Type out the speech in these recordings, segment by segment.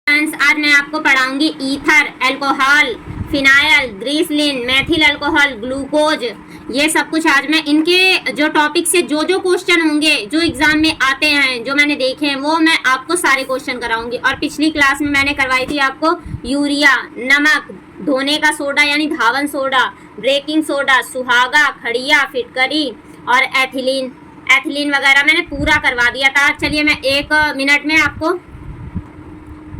Friends, आज मैं आपको पढ़ाऊंगी ether, alcohol, phenyl, glycerine, methyl alcohol, glucose. ये सब कुछ आज मैं इनके जो टॉपिक से जो क्वेश्चन होंगे जो एग्जाम में आते हैं, जो मैंने देखे हैं, वो मैं आपको सारे क्वेश्चन कराऊंगी। और पिछली क्लास में मैंने करवाई थी आपको यूरिया, नमक, धोने का सोडा यानी धावन सोडा, बेकिंग सोडा, सुहागा, खड़िया, फिटकरी और एथिलीन वगैरह मैंने पूरा करवा दिया था। चलिए मैं 1 मिनट में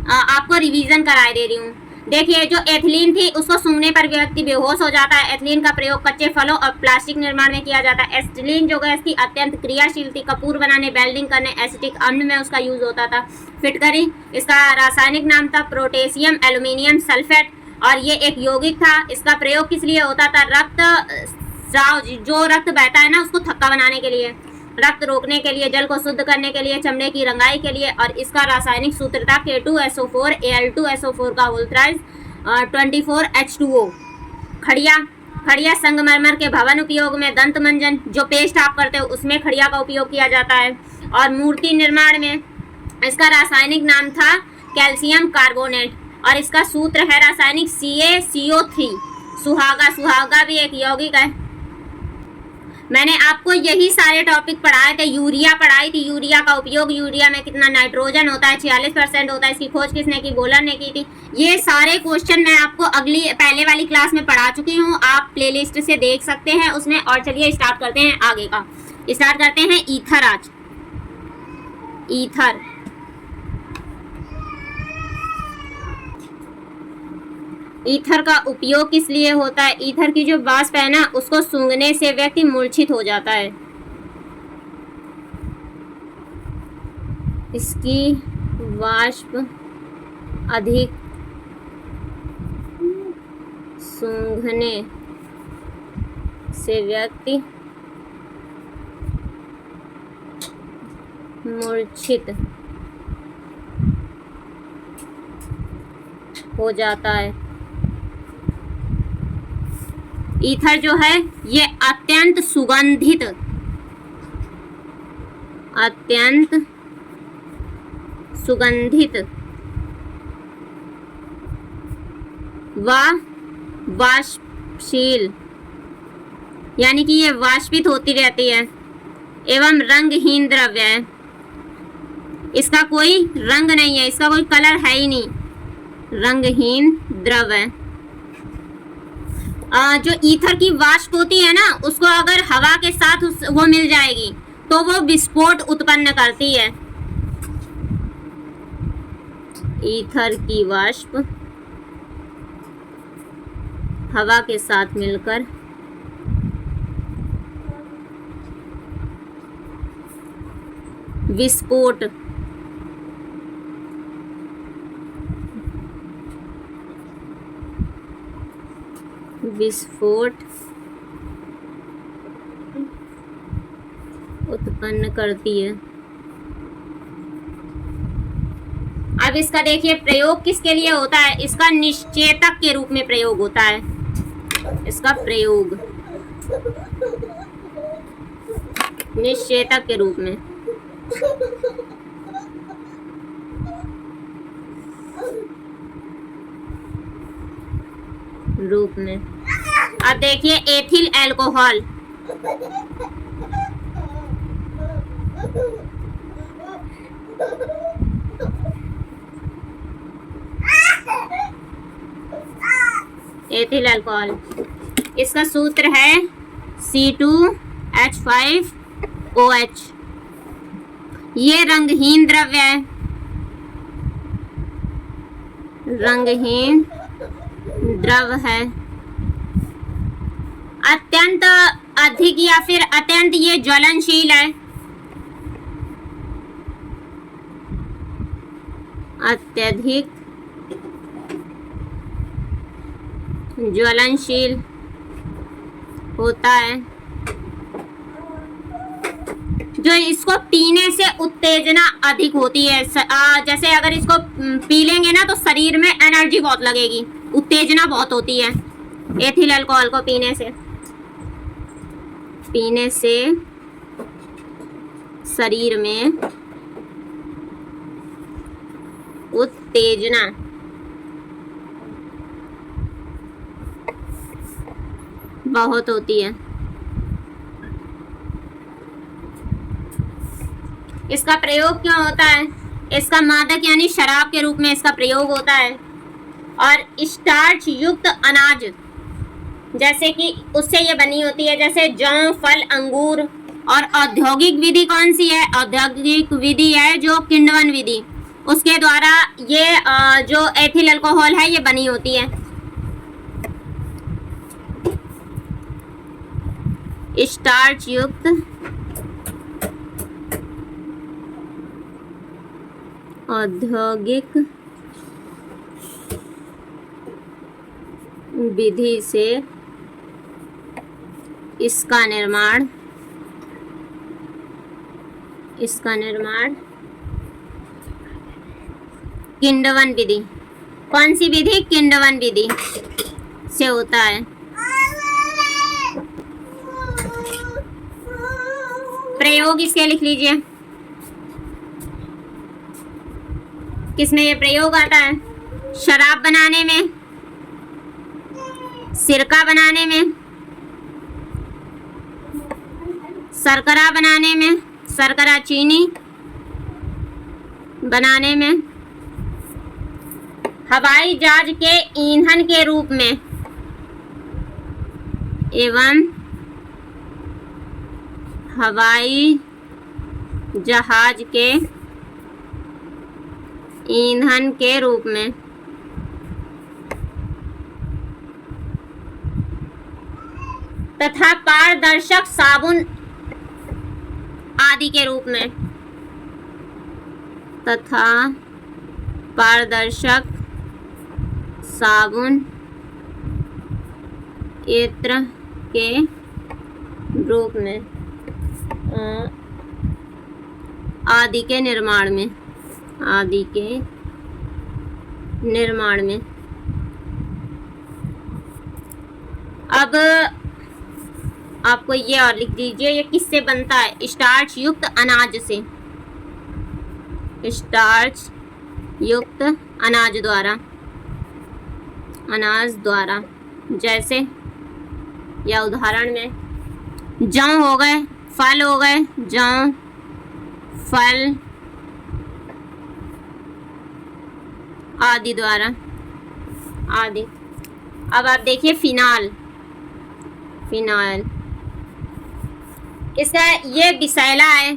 आपको रिवीजन कराए दे रही हूँ। देखिए, जो एथिलीन थी उसको सूंघने पर व्यक्ति बेहोश हो जाता है। एथिलीन का प्रयोग कच्चे फलों और प्लास्टिक निर्माण में किया जाता है। एसिटिलीन जो गैस थी अत्यंत क्रियाशील थी, कपूर बनाने, वेल्डिंग करने, एसिटिक अम्ल में उसका यूज होता था। फिटकरी, इसका रासायनिक नाम था पोटेशियम एल्यूमिनियम सल्फेट और ये एक यौगिक था। इसका प्रयोग किस लिए होता था? रक्त स्राव, जो रक्त बहता है ना उसको थक्का बनाने के लिए, रक्त रोकने के लिए, जल को शुद्ध करने के लिए, चमड़े की रंगाई के लिए। और इसका रासायनिक सूत्र था K2SO4 Al2SO4 का होल थ्राइस 24H2O। खड़िया संगमरमर के भवन उपयोग में, दंत मंजन जो पेस्ट आप करते हो उसमें खड़िया का उपयोग किया जाता है। और मूर्ति निर्माण में इसका रासायनिक नाम था कैल्शियम कार्बोनेट और इसका सूत्र है रासायनिक CaCO3। सुहागा भी एक यौगिक है। मैंने आपको यही सारे टॉपिक पढ़ाए थे। यूरिया पढ़ाई थी, यूरिया का उपयोग, यूरिया में कितना नाइट्रोजन होता है, 46% होता है। इसकी खोज किसने की? बोलर ने की थी। ये सारे क्वेश्चन मैं आपको पहले वाली क्लास में पढ़ा चुकी हूँ, आप प्लेलिस्ट से देख सकते हैं उसमें। और चलिए स्टार्ट करते हैं आगे का। स्टार्ट करते हैं ईथर। आज ईथर का उपयोग किस लिए होता है? ईथर की जो वाष्प है ना उसको सूंघने से व्यक्ति मूर्छित हो जाता है। इसकी वाष्प अधिक सूंघने से व्यक्ति मूर्छित हो जाता है। ईथर जो है ये अत्यंत सुगंधित व वाष्पशील यानी कि ये वाष्पित होती रहती है एवं रंगहीन द्रव्य है। इसका कोई रंग नहीं है, इसका कोई कलर है ही नहीं, रंगहीन द्रव्य है। जो ईथर की वाष्प होती है ना उसको अगर हवा के साथ वो मिल जाएगी तो वो विस्फोट उत्पन्न करती है। ईथर की वाष्प हवा के साथ मिलकर विस्फोट उत्पन्न करती है। अब इसका देखिए प्रयोग किसके लिए होता है? इसका निश्चेतक के रूप में प्रयोग होता है। इसका प्रयोग निश्चेतक के रूप में। अब देखिए एथिल अल्कोहल, इसका सूत्र है C2H5OH। ये रंगहीन द्रव्य है, रंगहीन द्रव है। अत्यंत अधिक या फिर अत्यंत ये ज्वलनशील है। अत्यधिक ज्वलनशील होता है। जो इसको पीने से उत्तेजना अधिक होती है। जैसे अगर इसको पी लेंगे ना तो शरीर में एनर्जी बहुत लगेगी, उत्तेजना बहुत होती है एथिल अल्कोहल को पीने से शरीर में उत्तेजना उत्तेजना, बहुत होती है। इसका प्रयोग क्यों होता है? इसका मादक यानी शराब के रूप में इसका प्रयोग होता है। और स्टार्च युक्त अनाज, जैसे कि उससे ये बनी होती है, जैसे जौ, फल, अंगूर। और औद्योगिक विधि कौन सी है? औद्योगिक विधि है जो किण्वन विधि, उसके द्वारा ये जो एथिल अल्कोहल है ये बनी होती है। स्टार्च युक्त औद्योगिक विधि से इसका निर्माण किण्वन विधि, कौन सी विधि? किण्वन विधि से होता है। प्रयोग इसके लिख लीजिए, किसमें ये प्रयोग आता है? शराब बनाने में, सिरका बनाने में, शर्करा बनाने में, शर्करा चीनी बनाने में, हवाई जहाज के ईंधन के रूप में एवं हवाई जहाज के ईंधन के रूप में, तथा पारदर्शक साबुन आदि के रूप में, तथा पारदर्शक साबुन इत्र के रूप में, आदि के निर्माण में, अब आपको ये और लिख दीजिए, ये किससे बनता है? स्टार्च युक्त अनाज से, स्टार्च युक्त अनाज द्वारा, जैसे या उदाहरण में जौ हो गए, फल हो गए, जौ, फल आदि द्वारा, आदि। अब आप देखिए फिनाल, इसका ये विषैला है,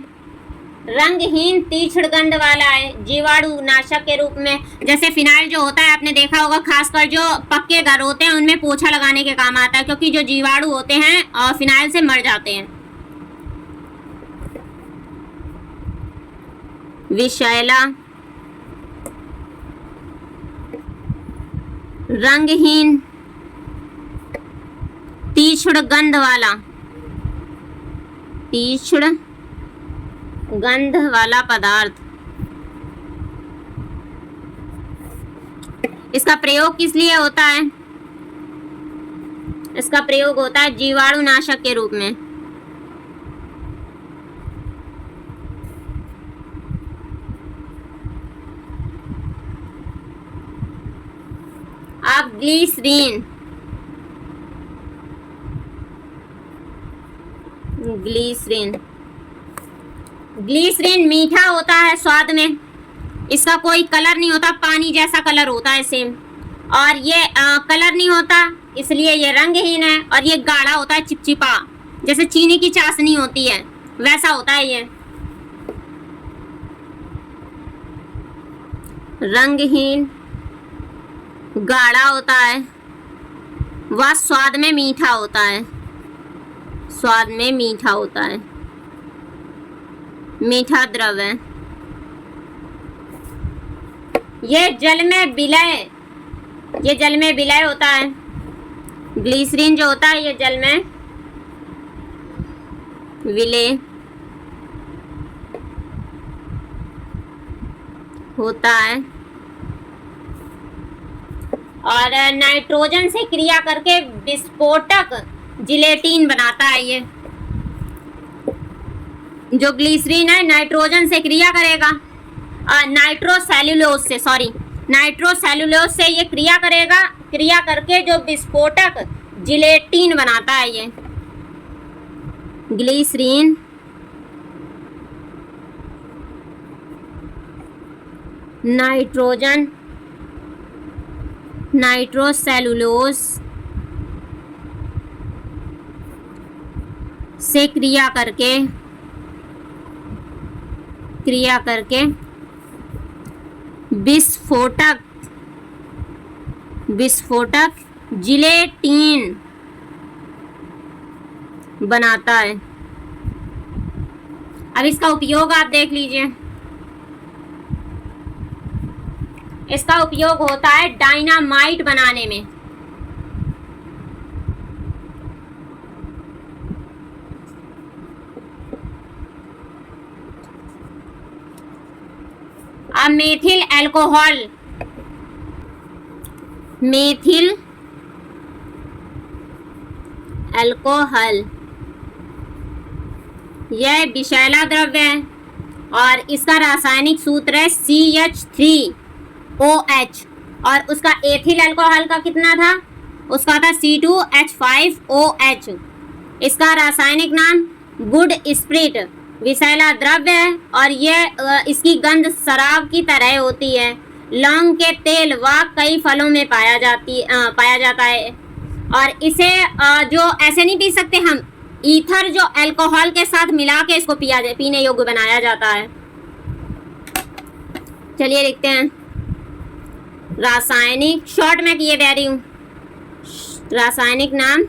रंगहीन तीक्ष्ण गंध वाला है, जीवाणु नाशक के रूप में। जैसे फिनाइल जो होता है आपने देखा होगा, खासकर जो पक्के घर होते हैं उनमें पोछा लगाने के काम आता है, क्योंकि जो जीवाणु होते हैं और फिनाइल से मर जाते हैं। विषैला, रंगहीन तीक्ष्ण गंध वाला पदार्थ। इसका प्रयोग किस लिए होता है? इसका प्रयोग होता है जीवाणु नाशक के रूप में। अब ग्लिसरीन मीठा होता है स्वाद में, इसका कोई कलर नहीं होता, पानी जैसा कलर होता है सेम। और ये कलर नहीं होता इसलिए ये रंगहीन है, और ये गाढ़ा होता है, चिपचिपा, जैसे चीनी की चाशनी होती है वैसा होता है ये। रंगहीन, गाढ़ा होता है, वह स्वाद में मीठा होता है, मीठा द्रव है। ये जल में विलय होता है। ग्लिसरीन जो होता है ये जल में विलय होता है, और नाइट्रोजन से क्रिया करके विस्फोटक जिलेटिन बनाता है। ये जो ग्लिसरीन है नाइट्रोजन से क्रिया करेगा, नाइट्रोसेल्यूलोज से, नाइट्रोसेलुलोज से ये क्रिया करेगा, क्रिया करके जो विस्फोटक जिलेटिन बनाता है, ये ग्लिसरीन नाइट्रोसेलुलोज से क्रिया करके विस्फोटक जिलेटिन बनाता है। अब इसका उपयोग आप देख लीजिए। इसका उपयोग होता है डायनामाइट बनाने में। अब मेथिल अल्कोहल यह विषैला द्रव्य है और इसका रासायनिक सूत्र है CH3OH और उसका एथिल अल्कोहल का कितना था, उसका था C2H5OH। इसका रासायनिक नाम गुड स्प्रिट विषैला द्रव्य है और यह इसकी गंध शराब की तरह होती है। लौंग के तेल व कई फलों में पाया जाता है और इसे जो ऐसे नहीं पी सकते हम, ईथर जो अल्कोहल के साथ मिला के इसको पीने योग्य बनाया जाता है। चलिए देखते हैं रासायनिक, शॉर्ट में किए दे रही हूँ। रासायनिक नाम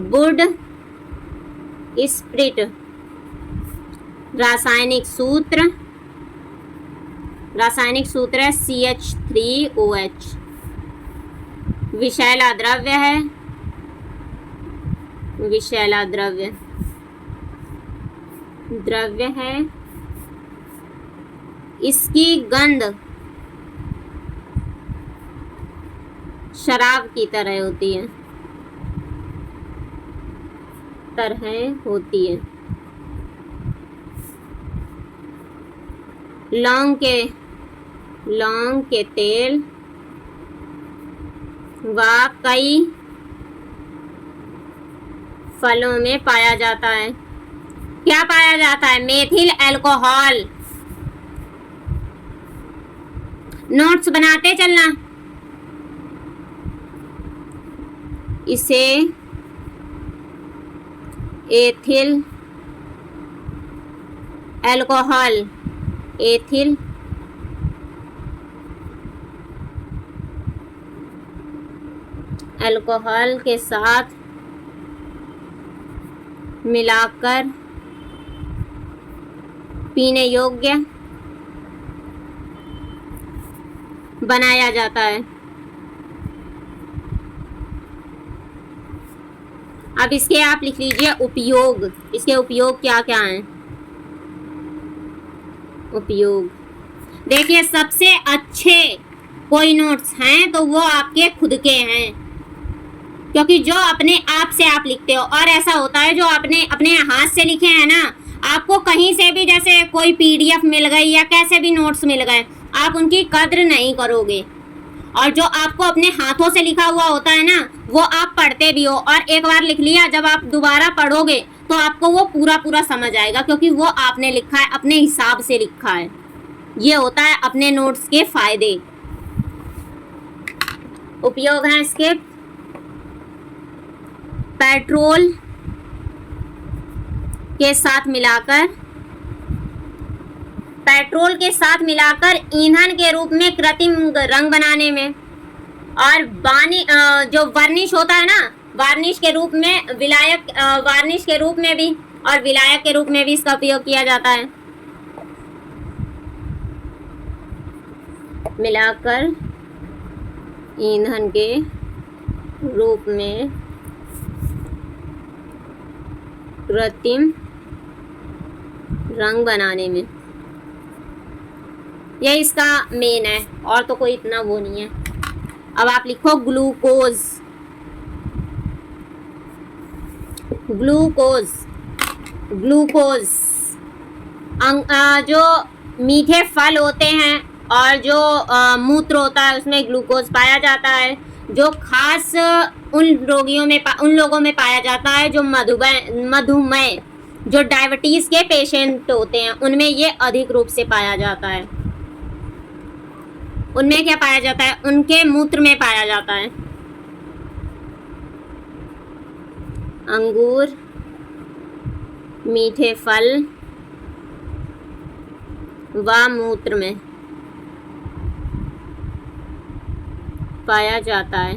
गुड स्प्रिट, रासायनिक सूत्र है CH3OH। विषैला द्रव्य है। इसकी गंध शराब की तरह होती है। लौंग के तेल व कई फलों में पाया जाता है। क्या पाया जाता है? Methyl alcohol. नोट्स बनाते चलना। इसे एथिल अल्कोहल के साथ मिलाकर पीने योग्य बनाया जाता है। अब इसके आप लिख लीजिए उपयोग। इसके उपयोग क्या क्या हैं? उपयोग देखिए, सबसे अच्छे कोई नोट्स हैं तो वो आपके खुद के हैं, क्योंकि जो अपने आप से आप लिखते हो। और ऐसा होता है जो आपने अपने हाथ से लिखे हैं ना, आपको कहीं से भी जैसे कोई PDF मिल गई या कैसे भी नोट्स मिल गए, आप उनकी कद्र नहीं करोगे। और जो आपको अपने हाथों से लिखा हुआ होता है ना, वो आप पढ़ते भी हो और एक बार लिख लिया, जब आप दोबारा पढ़ोगे तो आपको वो पूरा समझ आएगा, क्योंकि वो आपने लिखा है, अपने हिसाब से लिखा है। ये होता है अपने नोट्स के फायदे। उपयोग है इसके पेट्रोल के साथ मिलाकर ईंधन के रूप में कृत्रिम रंग बनाने में, और जो वार्निश होता है ना, वार्निश के रूप में वार्निश के रूप में भी और विलायक के रूप में भी इसका उपयोग किया जाता है। मिलाकर ईंधन के रूप में कृत्रिम रंग बनाने में, यह इसका मेन है, और तो कोई इतना वो नहीं है। अब आप लिखो ग्लूकोज। जो मीठे फल होते हैं और जो मूत्र होता है उसमें ग्लूकोज पाया जाता है, जो खास उन लोगों में पाया जाता है जो मधुमेह जो डायबिटीज के पेशेंट होते हैं उनमें ये अधिक रूप से पाया जाता है। उनमें क्या पाया जाता है? उनके मूत्र में पाया जाता है। अंगूर, मीठे फल व मूत्र में पाया जाता है।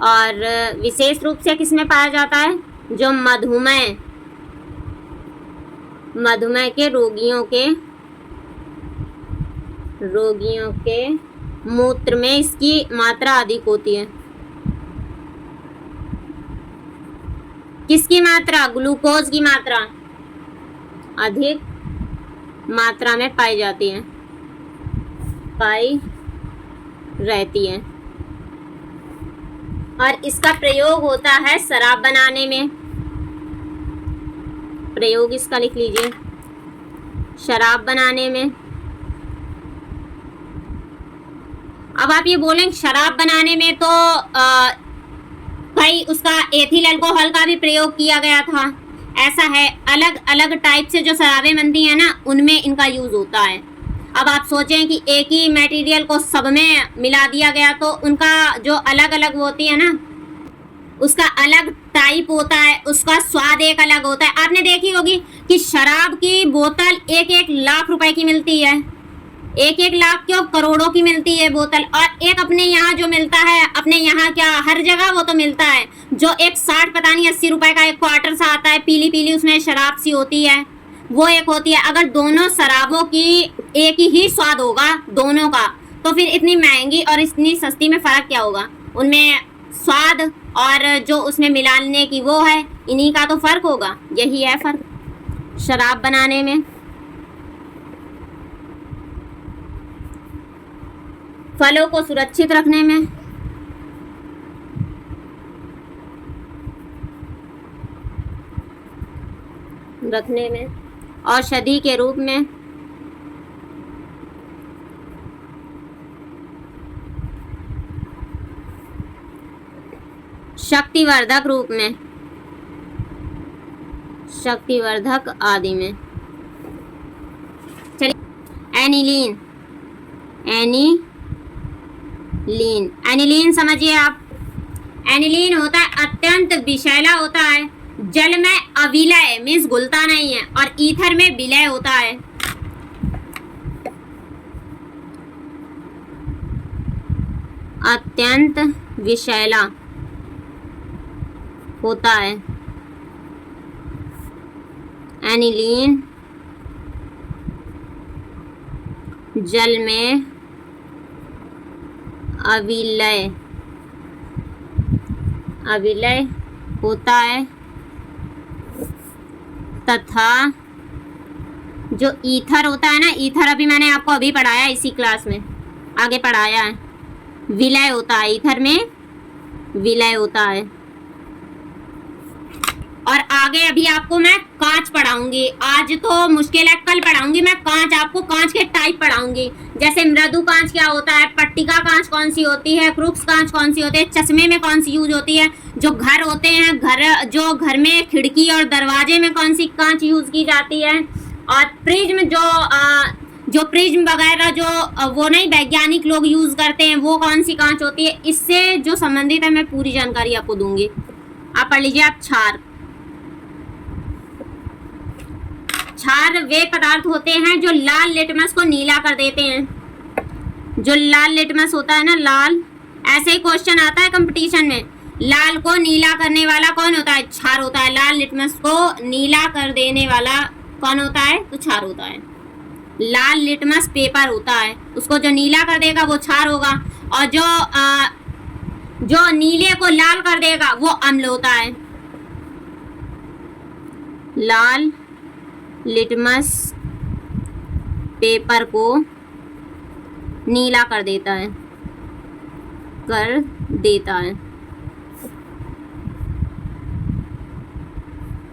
और विशेष रूप से किसमें पाया जाता है? जो मधुमेह के रोगियों के मूत्र में इसकी मात्रा अधिक होती है। किसकी मात्रा? ग्लूकोज की मात्रा अधिक मात्रा में पाई रहती है। और इसका प्रयोग होता है शराब बनाने में। प्रयोग इसका लिख लीजिए, शराब बनाने में। अब आप ये बोलेंगे शराब बनाने में तो भाई उसका एथिल अल्कोहल का भी प्रयोग किया गया था। ऐसा है, अलग अलग टाइप से जो शराबें बनती हैं ना उनमें इनका यूज होता है। अब आप सोचें कि एक ही मटेरियल को सब में मिला दिया गया तो उनका जो अलग अलग होती है ना उसका अलग टाइप होता है, उसका स्वाद एक अलग होता है। आपने देखी होगी कि शराब की बोतल 1-1 लाख रुपए की मिलती है, 1-1 लाख क्यों करोड़ों की मिलती है बोतल। और एक अपने यहाँ जो मिलता है, अपने यहाँ क्या हर जगह वो तो मिलता है, जो एक 60 पता नहीं 80 रुपए का एक क्वार्टर सा आता है, पीली पीली उसमें शराब सी होती है, वो एक होती है। अगर दोनों शराबों की एक ही स्वाद होगा दोनों का तो फिर इतनी महंगी और इतनी सस्ती में फ़र्क क्या होगा? उनमें स्वाद और जो उसमें मिलाने की वो है, इन्हीं का तो फ़र्क होगा। यही है फ़र्क शराब बनाने में। फलों को सुरक्षित रखने में औषधि के रूप में शक्तिवर्धक रूप में, शक्तिवर्धक आदि में। चलिए एनिलीन समझिए आप। एनिलीन होता है अत्यंत विषैला होता है, जल में अविलय मीन्स घुलता नहीं है और ईथर में विलय होता है। अत्यंत विषैला होता है एनिलीन, जल में अविलय होता है तथा जो ईथर होता है ना, ईथर अभी मैंने आपको अभी पढ़ाया इसी क्लास में, आगे पढ़ाया है, विलय होता है, ईथर में विलय होता है। और आगे अभी आपको मैं कांच पढ़ाऊंगी, आज तो मुश्किल है, कल पढ़ाऊंगी मैं कांच, आपको कांच के टाइप पढ़ाऊंगी। जैसे मृदु कांच क्या होता है, पट्टिका कांच कौन सी होती है, क्रूक्स कांच कौन सी होती है, चश्मे में कौन सी यूज होती है, जो घर होते हैं घर में खिड़की और दरवाजे में कौन सी कांच यूज की जाती है, और प्रिज्म जो प्रिज्म वगैरह जो वो नहीं वैज्ञानिक लोग यूज करते हैं वो कौन सी कांच होती है, इससे जो संबंधित है मैं पूरी जानकारी आपको दूंगी। आप पढ़ लीजिए। आप क्षार वे पदार्थ होते हैं जो लाल लिटमस को नीला कर देते हैं। जो लाल लिटमस होता है ना, लाल, ऐसे ही क्वेश्चन आता है कंपटीशन में, लाल को नीला करने वाला कौन होता है? क्षार होता है। लाल लिटमस को नीला कर देने वाला कौन होता है? तो क्षार होता है। लाल लिटमस पेपर होता है, उसको जो नीला कर देगा वो क्षार होगा, और जो नीले को लाल कर देगा वो अम्ल होता है। लाल लिटमस पेपर को नीला कर देता है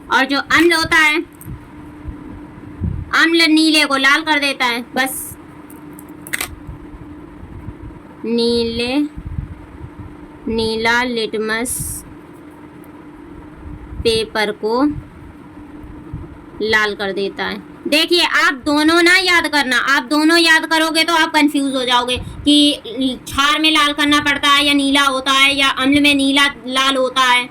और जो अम्ल होता है अम्ल नीले को लाल कर देता है, बस नीला लिटमस पेपर को लाल कर देता है। देखिए आप दोनों ना याद करना, आप दोनों याद करोगे तो आप कंफ्यूज हो जाओगे कि क्षार में लाल करना पड़ता है या नीला होता है या अम्ल में नीला लाल होता है।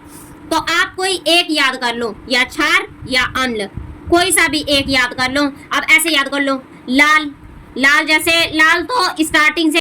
तो आप कोई एक याद कर लो, या क्षार या अम्ल, कोई सा भी एक याद कर लो। अब ऐसे याद कर लो, लाल जैसे लाल तो स्टार्टिंग से